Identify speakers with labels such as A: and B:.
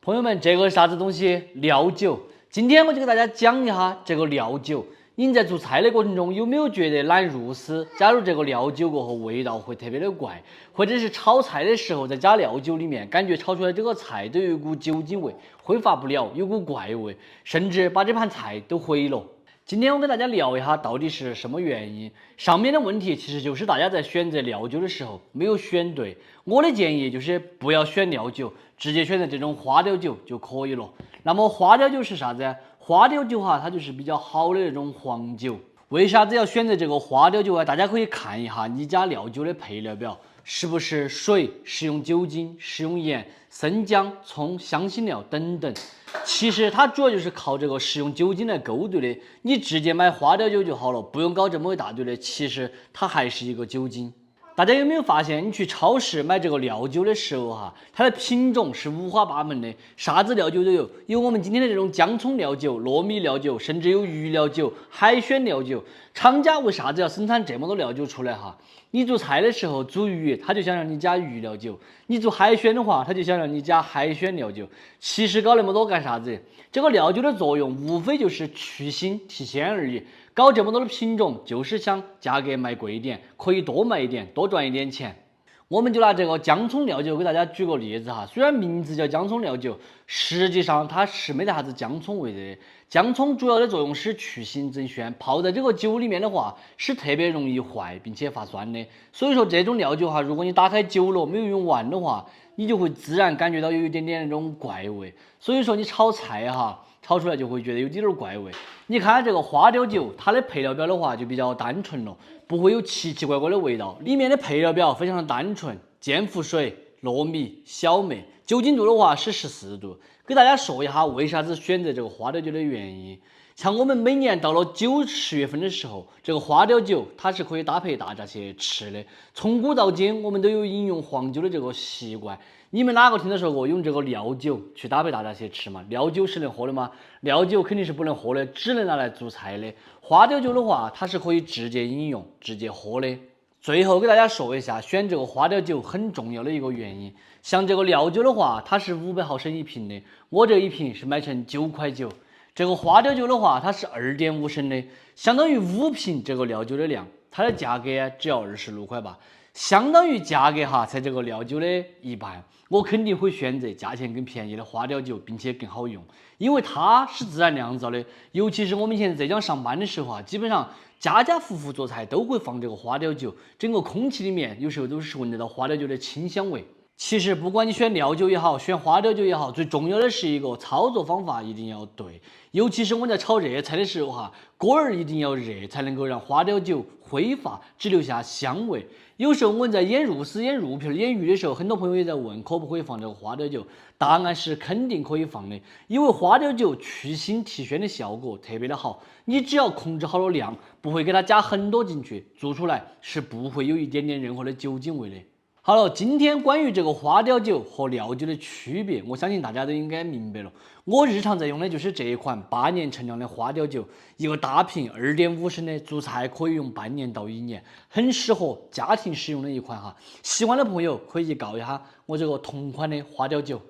A: 朋友们，这个是啥子东西？料酒。今天我就给大家讲一下这个料酒。您在做菜的过程中有没有觉得难入丝？加入这个料酒过后，味道会特别的怪，或者是炒菜的时候在加料酒里面，感觉炒出来这个菜都有一股酒精味，挥发不了，有股怪味，甚至把这盘菜都毁了。今天我跟大家聊一下到底是什么原因。上面的问题其实就是大家在选择料酒的时候没有选对。我的建议就是不要选料酒，直接选择这种花雕酒就可以了。那么花雕酒是啥子？花雕酒它就是比较好的那种黄酒。为啥子要选择这个花雕酒啊？大家可以看一下你家料酒的配料表，是不是水、食用酒精、食用盐、生姜、葱、香辛料等等。其实它主要就是靠这个食用酒精来勾兑的，你直接买花雕酒就好了，不用搞这么一大堆的。其实它还是一个酒精。大家有没有发现，你去超市买这个料酒的时候它的品种是五花八门的，啥子料酒都有，有我们今天的这种姜葱料酒、糯米料酒，甚至有鱼料酒、海鲜料酒。厂家为啥子要生产这么多料酒出来你做菜的时候煮鱼，他就想让你加鱼料酒；你做海鲜的话，他就想让你加海鲜料酒。其实搞那么多干啥子？这个料酒的作用无非就是去腥提鲜而已。搞这么多的品种，就是想价格卖贵一点，可以多卖一点，多赚一点钱。我们就拿这个姜葱料酒给大家举个例子虽然名字叫姜葱料酒，实际上它是没得啥子姜葱味的。姜葱主要的作用是去腥增鲜，泡在这个酒里面的话是特别容易坏并且发酸的。所以说这种料酒如果你打开久了没有用完的话，你就会自然感觉到有一点点那种怪味。所以说你炒菜炒出来就会觉得有点怪味。你看这个花雕酒，它的配料表的话就比较单纯了，不会有奇奇怪怪的味道。里面的配料表非常的单纯，健腹水、糯米、小麦，酒精度的话是14度。给大家说一下为啥子选择这个花雕酒的原因。像我们每年到了9、10月份的时候，这个花雕酒它是可以搭配大闸蟹吃的。从古到今，我们都有饮用黄酒的这个习惯。你们哪个听到说过用这个料酒去搭配大闸蟹吃吗？料酒是能喝的吗？料酒肯定是不能喝的，只能拿来做菜的。花雕酒的话，它是可以直接饮用、直接喝的。最后给大家说一下，选这个花雕酒很重要的一个原因。像这个料酒的话，它是500毫升一瓶的，我这一瓶是买成9块9。这个花雕酒的话，它是2.5升的，相当于5瓶这个料酒的量，它的价格只要26块8，相当于价格才这个料酒的一半。我肯定会选择价钱更便宜的花雕酒，并且更好用，因为它是自然酿造的。尤其是我们以前在浙江上班的时候基本上家家户户做菜都会放这个花雕酒，整个空气里面有时候都是闻得到花雕酒的清香味。其实不管你选料酒也好，选花雕酒也好，最重要的是一个操作方法一定要对。尤其是我们在炒热菜的时候锅儿一定要热，才能够让花雕酒挥发，只留下香味。有时候我们在腌肉丝、腌肉皮、腌鱼的时候，很多朋友也在问可不可以放这个花雕酒，答案是肯定可以放的，因为花雕酒去腥提鲜的效果特别的好。你只要控制好了量，不会给它加很多进去，做出来是不会有一点点任何的酒精味的。好了，今天关于这个花雕酒和料酒的区别，我相信大家都应该明白了。我日常在用的就是这一款8年陈酿的花雕酒，一个大瓶2.5升的，做菜可以用半年到1年，很适合家庭使用的一款喜欢的朋友可以告一下我这个同款的花雕酒。